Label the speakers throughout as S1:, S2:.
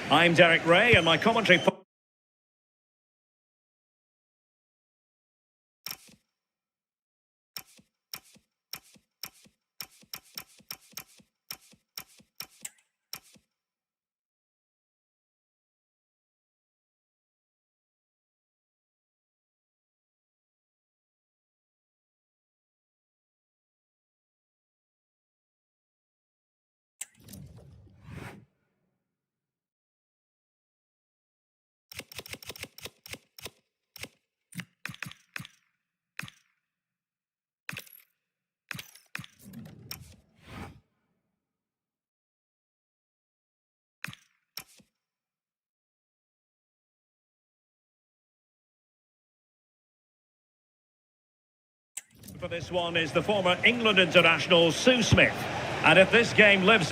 S1: I'm Derek Ray and my commentary... For this one is the former England international Sue Smith. And if this game lives...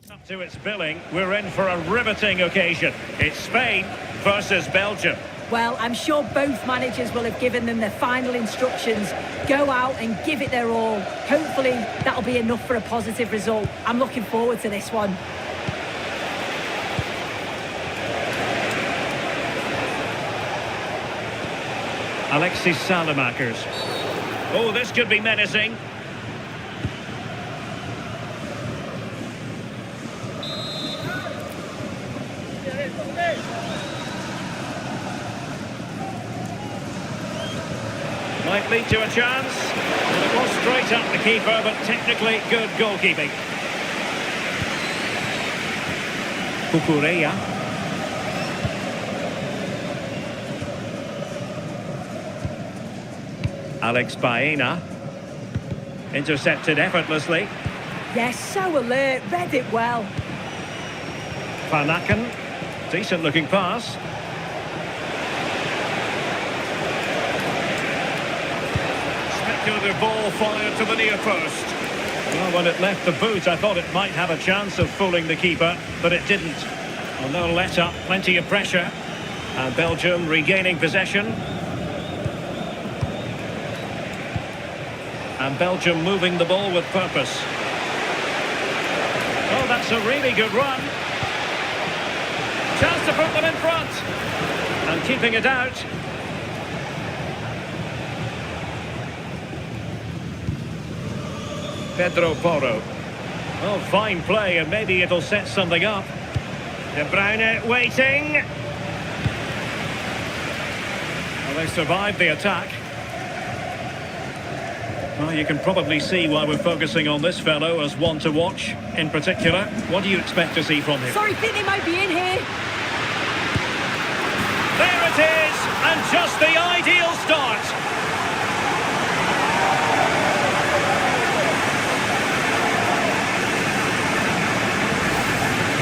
S1: Up to its billing, we're in for a riveting occasion. It's Spain versus Belgium.
S2: Well, I'm sure both managers will have given them their final instructions. Go out and give it their all. Hopefully, that'll be enough for a positive result. I'm looking forward to this one.
S1: Alexis Salamakers. Oh, this could be menacing. Might lead to a chance. And it was straight up the keeper, but technically good goalkeeping. Cucurella. Alex Baena. Intercepted effortlessly.
S2: Yes, so alert, read it well.
S1: Van Aken. Decent looking pass. Spectacular ball fired to the near post. Well, when it left the boot, I thought it might have a chance of fooling the keeper, but it didn't. Well, no let up, plenty of pressure. And Belgium regaining possession. And Belgium moving the ball with purpose. Oh, that's a really good run. Chance to put them in front. And keeping it out. Pedro Porro. Oh, fine play, and maybe it'll set something up. De Bruyne waiting. Well, they survived the attack. Well, you can probably see why we're focusing on this fellow as one to watch in particular. What do you expect to see from him?
S2: Sorry, think they might be in here.
S1: There it is, and just the ideal start.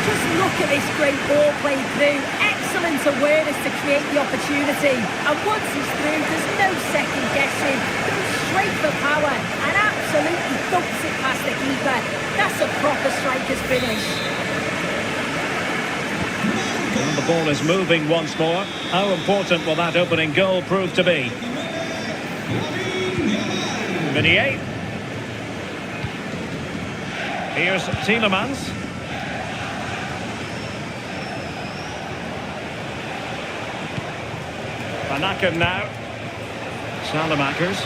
S2: Just look at this great ball played through. Excellent awareness to create the opportunity. And once he's through, there's no second guessing. Goes straight for power and absolutely dumps it past the keeper. That's a proper striker's finish.
S1: And the ball is moving once more. How important will that opening goal prove to be? Minier. Here's Tielemans. Van Aken now. Salamakers.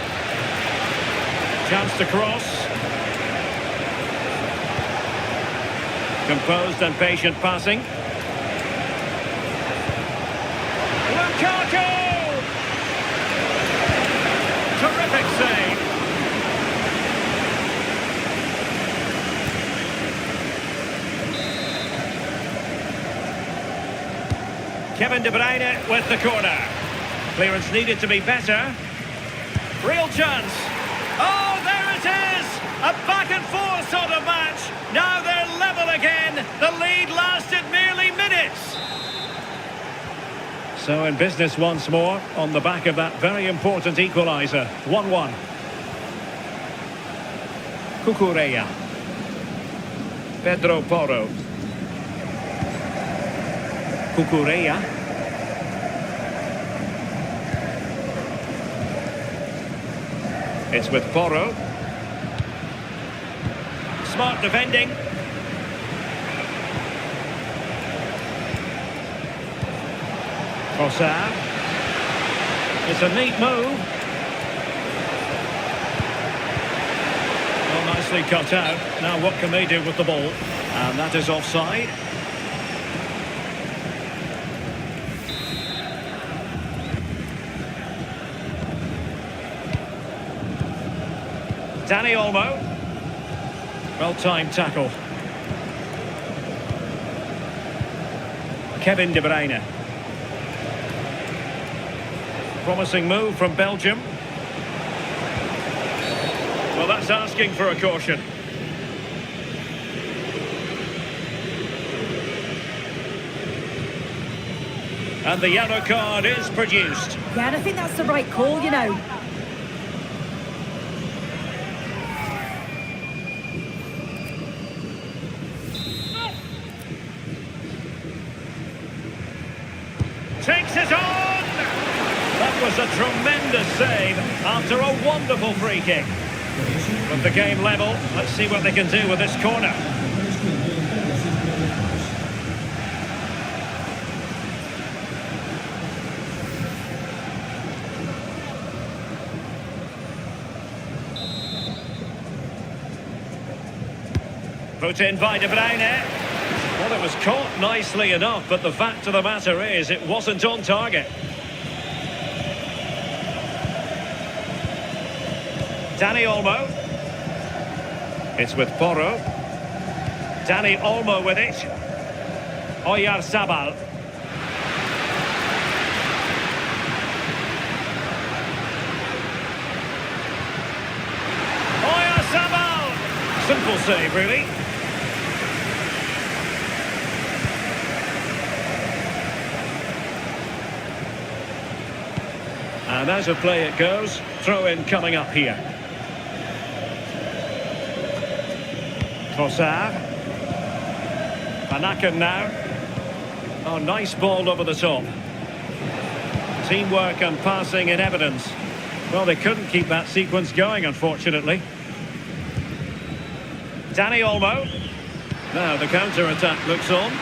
S1: Chance to cross. Composed and patient passing. Lukaku! Terrific save. Kevin De Bruyne with the corner. Clearance needed to be better. Real chance. Oh, there it is! A back and forth sort of match. Now they're level again. The lead lasted merely minutes. So in business once more on the back of that very important equaliser. 1-1. Cucurella. Pedro Porro. Cucurella. It's with Porro. Smart defending. Trossard. It's a neat move. Well, nicely cut out. Now what can they do with the ball? And that is offside. Dani Olmo. Well-timed tackle. Kevin De Bruyne. Promising move from Belgium. Well, that's asking for a caution. And the yellow card is produced.
S2: Yeah, and I think that's the right call, you know.
S1: Takes it on! That was a tremendous save after a wonderful free kick. With the game level, let's see what they can do with this corner. Put in by De Bruyne. Well, it was caught nicely enough, but the fact of the matter is it wasn't on target. Dani Olmo. It's with Porro. Dani Olmo with it. Oyarzabal. Oyarzabal! Simple save, really. And as a play it goes, throw-in coming up here. Trossard. Panakan now. Oh, nice ball over the top. Teamwork and passing in evidence. Well, they couldn't keep that sequence going, unfortunately. Dani Olmo. Now the counter-attack looks on.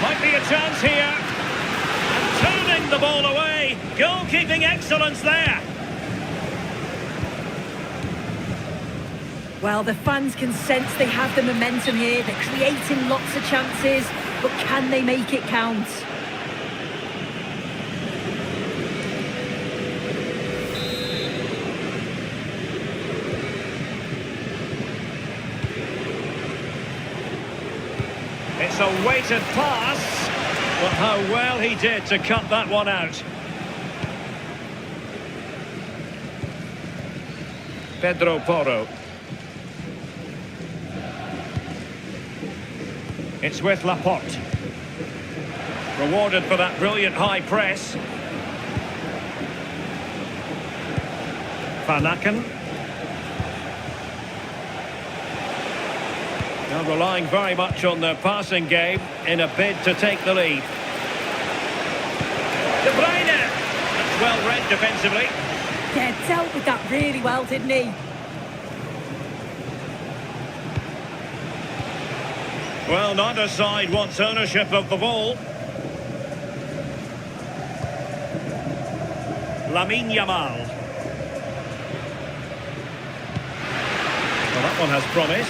S1: Might be a chance here. And turning the ball away. Goalkeeping excellence there.
S2: Well, the fans can sense they have the momentum here. They're creating lots of chances, but can they make it count?
S1: It's a weighted pass, but how well he did to cut that one out. Pedro Porro. It's with Laporte. Rewarded for that brilliant high press. Panakan. Now relying very much on their passing game in a bid to take the lead. De Bruyne! That's well read defensively.
S2: Yeah, dealt with that really well, didn't he?
S1: Well, neither side wants ownership of the ball. Lamine Yamal. Well, that one has promise.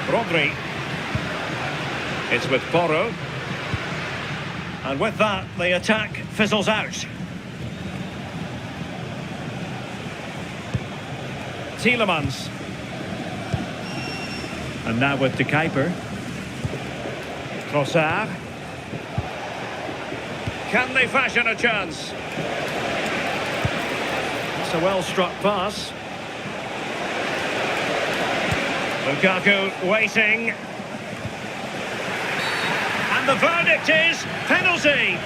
S1: Rodri. It's with Porro. And with that, the attack fizzles out. Tielemans. And now with De Kuiper. Trossard. Can they fashion a chance? It's a well-struck pass. Lukaku waiting. And the verdict is penalty.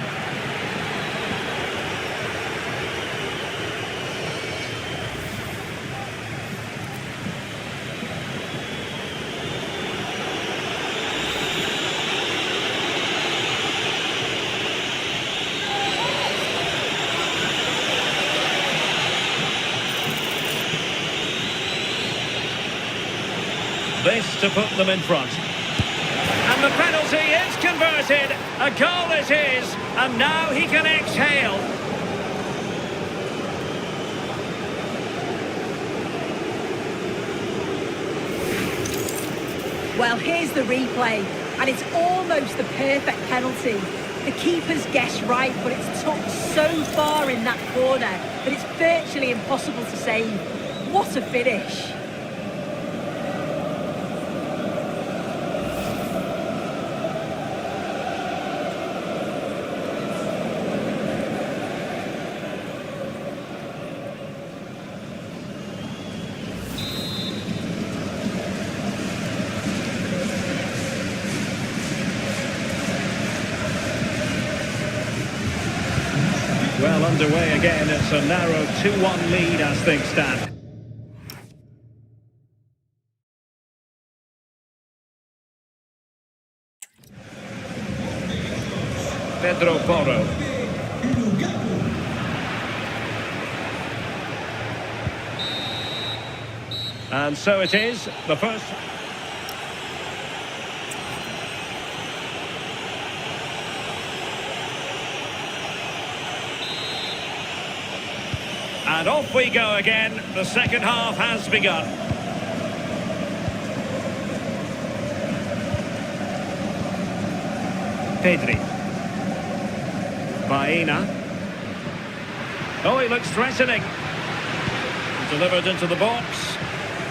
S1: This to put them in front. And the penalty is converted. A goal it is. And now he can exhale.
S2: Well, here's the replay. And it's almost the perfect penalty. The keeper's guessed right, but it's tucked so far in that corner that it's virtually impossible to save. What a finish.
S1: Well, underway again. It's a narrow 2-1 lead as things stand. Pedro Porro. And so it is, the first... And off we go again. The second half has begun. Pedri. Baena. Oh, he looks threatening. Delivered into the box.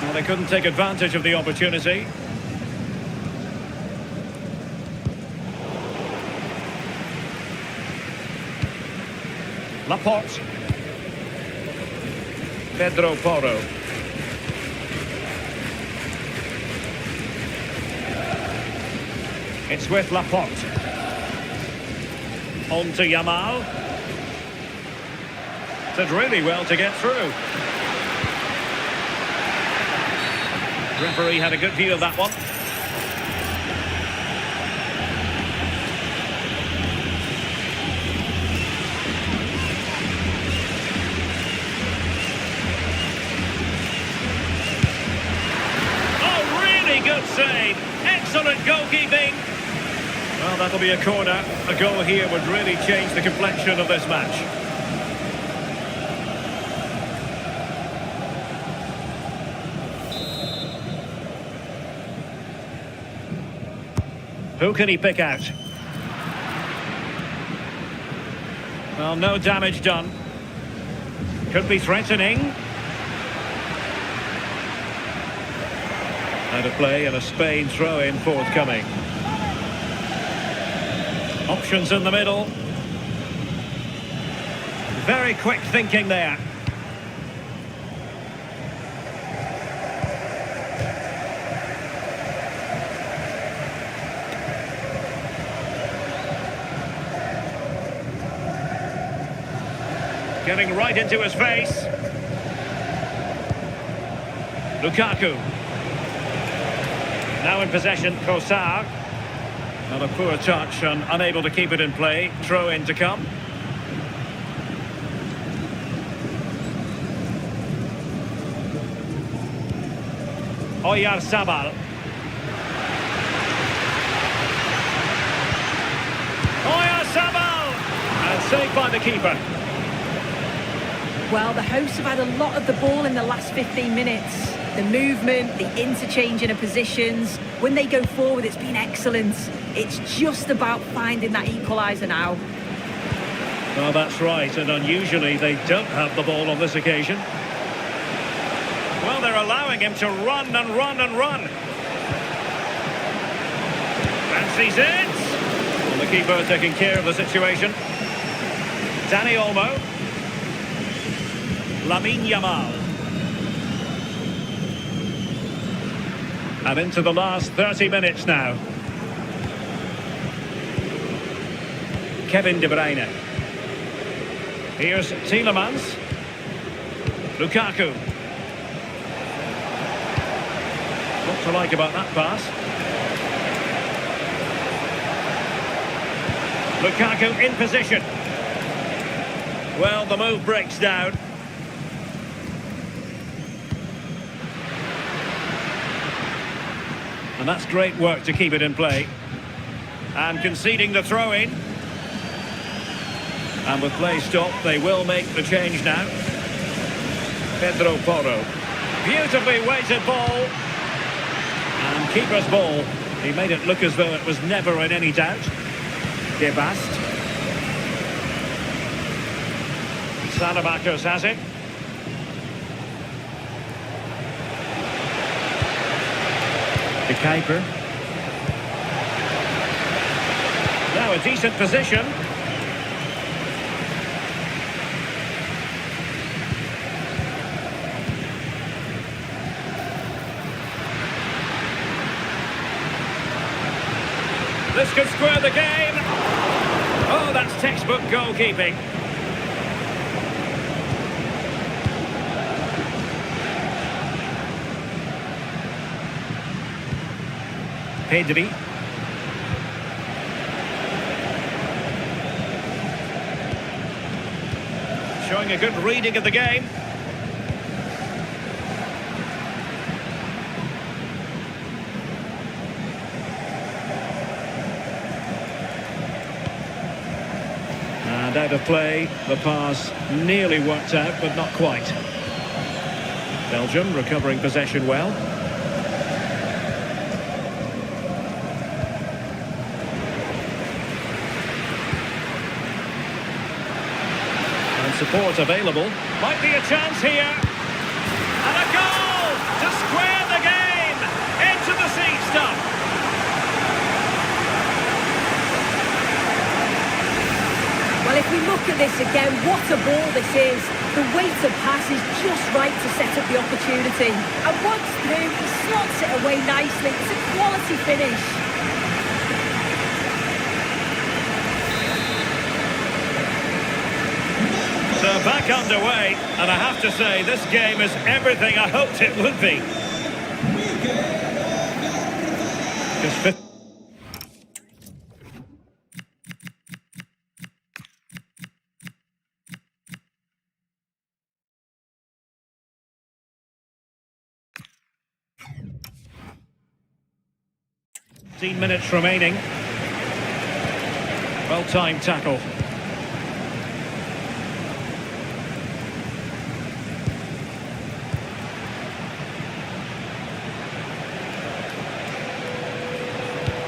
S1: Well, they couldn't take advantage of the opportunity. Laporte. Pedro Porro. It's with Laporte. On to Yamal. Did really well to get through. Referee had a good view of that one. Good save. Excellent goalkeeping. Well, that'll be a corner. A goal here would really change the complexion of this match. Who can he pick out? Well, no damage done. Could be threatening. Out of play and a Spain throw-in forthcoming. Options in the middle. Very quick thinking there. Getting right into his face. Lukaku. Now in possession, Trossard. And a poor touch and unable to keep it in play. Throw in to come. Oyarzabal. Oyarzabal! And saved by the keeper.
S2: Well, the hosts have had a lot of the ball in the last 15 minutes. The movement, the interchanging of positions. When they go forward, it's been excellent. It's just about finding that equaliser now.
S1: Well, that's right. And unusually, they don't have the ball on this occasion. Well, they're allowing him to run and run and run. Fancies it. Well, the keeper taking care of the situation. Dani Olmo. Lamine Yamal. And into the last 30 minutes now. Kevin De Bruyne. Here's Tielemans. Lukaku. What to like about that pass? Lukaku in position. Well, the move breaks down. And that's great work to keep it in play. And conceding the throw-in. And with play stopped, they will make the change now. Pedro Porro. Beautifully weighted ball. And keeper's ball. He made it look as though it was never in any doubt. De Bast. Salamakers has it. De Kuiper. Now a decent position. This could square the game. Oh, that's textbook goalkeeping. Pedri. Showing a good reading of the game. And out of play, the pass nearly worked out, but not quite. Belgium recovering possession well. Support available. Might be a chance here. And a goal to square the game. Into the sea stuff.
S2: Well, if we look at this again, what a ball this is. The weighted pass is just right to set up the opportunity. And once through, he slots it away nicely. It's a quality finish.
S1: So back underway, and I have to say, this game is everything I hoped it would be. Just 15 minutes remaining. Well-timed tackle.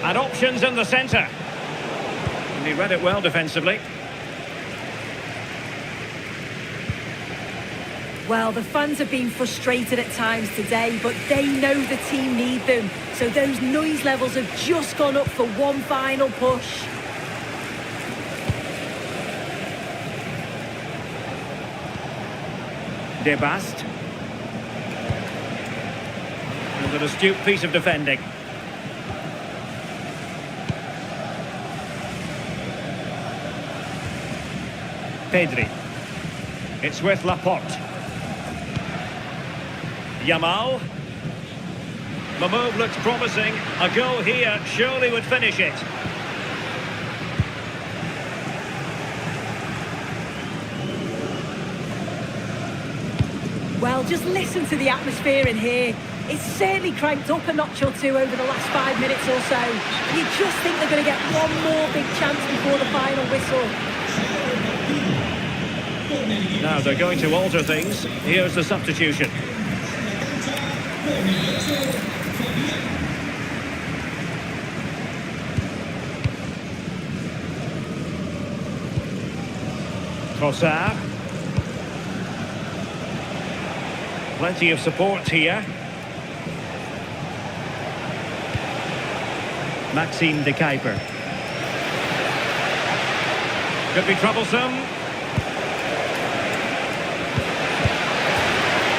S1: And options in the centre. And he read it well defensively.
S2: Well, the fans have been frustrated at times today, but they know the team need them. So those noise levels have just gone up for one final push.
S1: De Bast. And an astute piece of defending. Pedri. It's with Laporte. Yamal. The move looks promising. A goal here surely would finish it.
S2: Well, just listen to the atmosphere in here. It's certainly cranked up a notch or two over the last 5 minutes or so. You just think they're going to get one more big chance before the final whistle.
S1: Now they're going to alter things. Here's the substitution. Trossard. Plenty of support here. Maxime de Kuiper. Could be troublesome.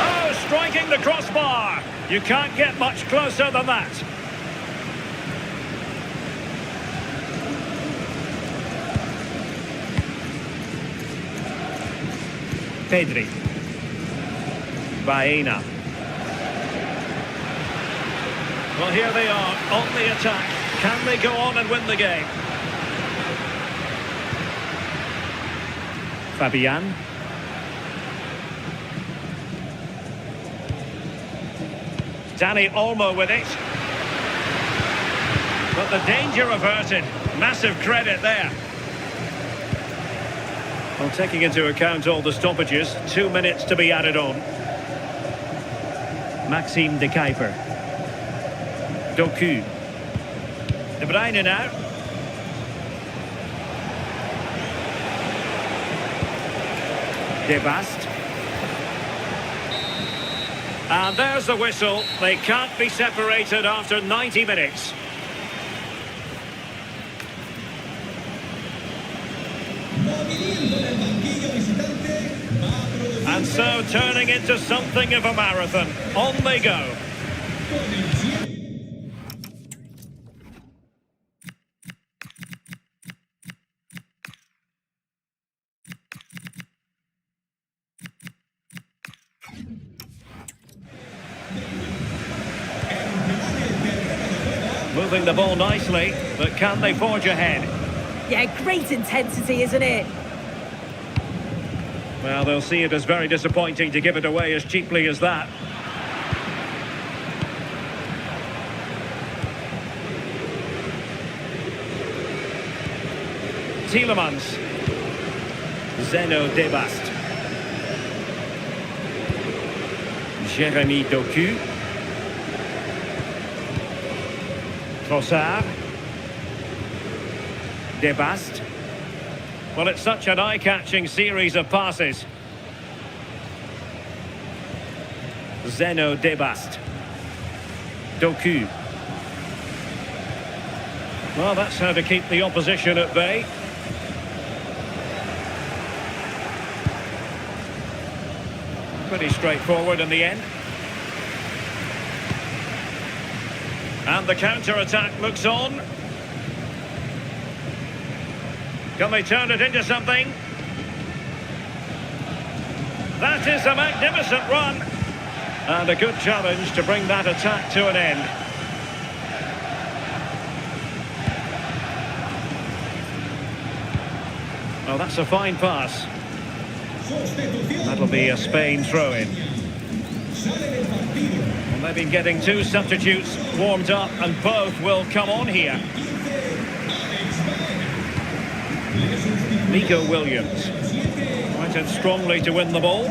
S1: Oh, striking the crossbar. You can't get much closer than that. Pedri. Baena. Well, here they are on the attack. Can they go on and win the game? Fabian. Dani Olmo with it. But the danger averted. Massive credit there. Well, taking into account all the stoppages, 2 minutes to be added on. Maxime de Kuiper. Doku. De Bruyne now. De Bast. And there's the whistle. They can't be separated after 90 minutes. And so turning into something of a marathon. On they go. Moving the ball nicely, but can they forge ahead?
S2: Yeah, great intensity, isn't it?
S1: Well, they'll see it as very disappointing to give it away as cheaply as that. Tielemans. Zeno Debast. Jérémy Doku. Trossard. Debast. Well, it's such an eye-catching series of passes. Zeno Debast. Doku. Well, that's how to keep the opposition at bay. Pretty straightforward in the end. And the counter-attack looks on. Can they turn it into something? That is a magnificent run. And a good challenge to bring that attack to an end. Oh, that's a fine pass. That'll be a Spain throw-in. Well, they've been getting 2 substitutes warmed up, and both will come on here. Nico Williams. Went in strongly to win the ball.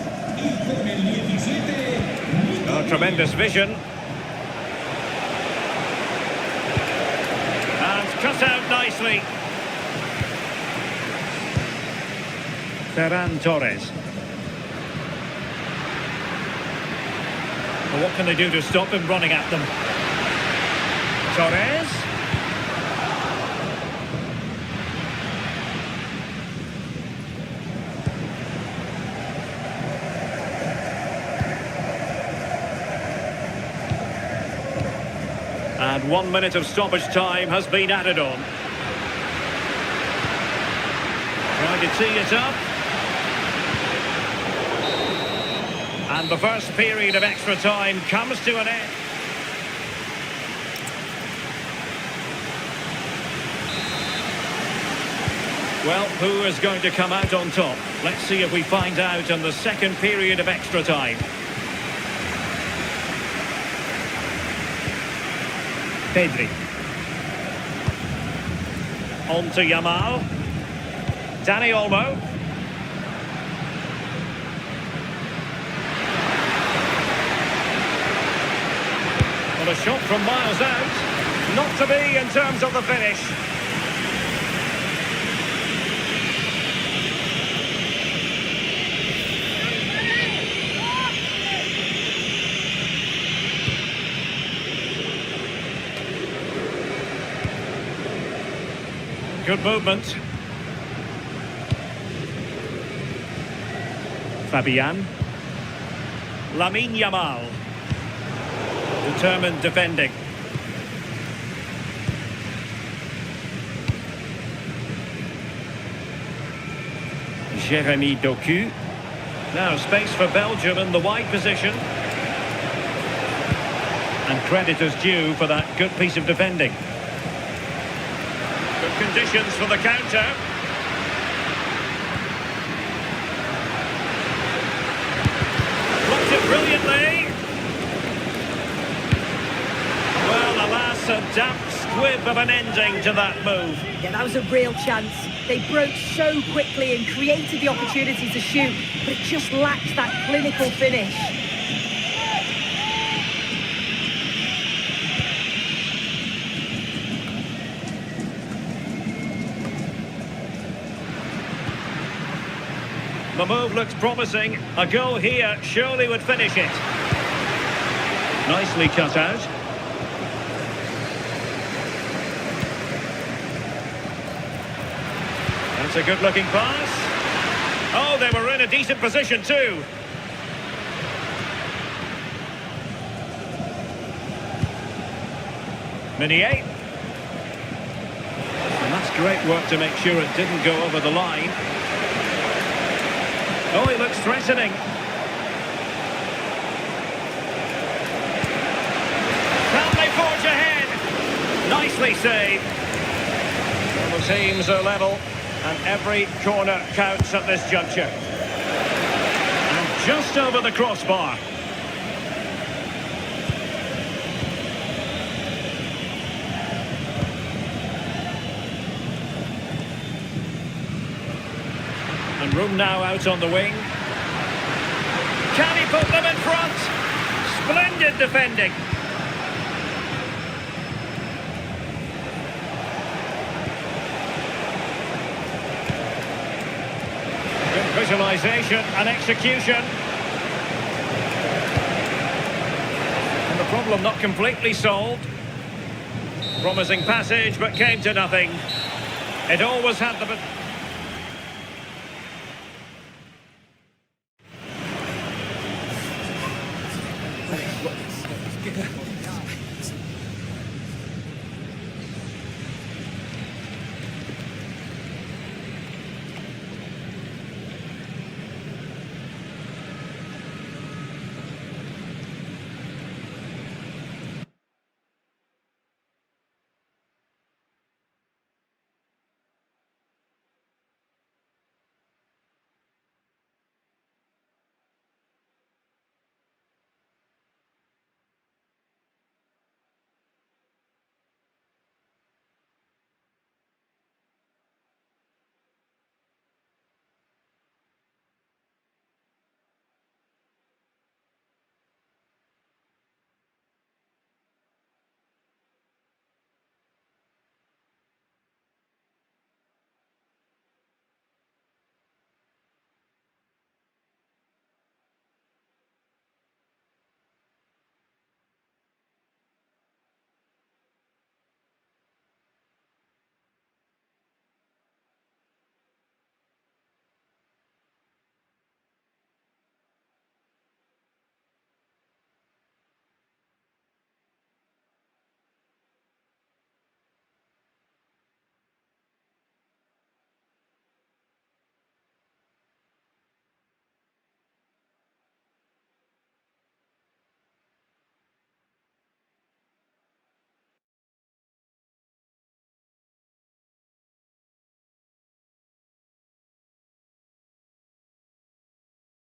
S1: Oh, tremendous vision. And cut out nicely. Ferran Torres. Well, what can they do to stop him running at them? Torres. And 1 minute of stoppage time has been added on. Trying to tee it up. And the first period of extra time comes to an end. Well, who is going to come out on top? Let's see if we find out in the second period of extra time. Pedri. On to Yamal. Dani Olmo. Well, a shot from miles out. Not to be in terms of the finish. Good movement. Fabian. Lamine Yamal. Determined defending. Jeremy Doku. Now space for Belgium in the wide position. And credit is due for that good piece of defending. Good conditions for the counter. Blocked it brilliantly. Well, alas, a damp squib of an ending to that move.
S2: Yeah, that was a real chance. They broke so quickly and created the opportunity to shoot, but it just lacked that clinical finish.
S1: The move looks promising. A goal here surely would finish it. Nicely cut out. That's a good-looking pass. Oh, they were in a decent position too. Meunier. And that's great work to make sure it didn't go over the line. Oh, he looks threatening. Can they forge ahead? Nicely saved. Well, the teams are level, and every corner counts at this juncture. And just over the crossbar. And room now out on the wing. Can he put them in front? Splendid defending. Good visualisation and execution. And the problem not completely solved. Promising passage, but came to nothing. It always had the...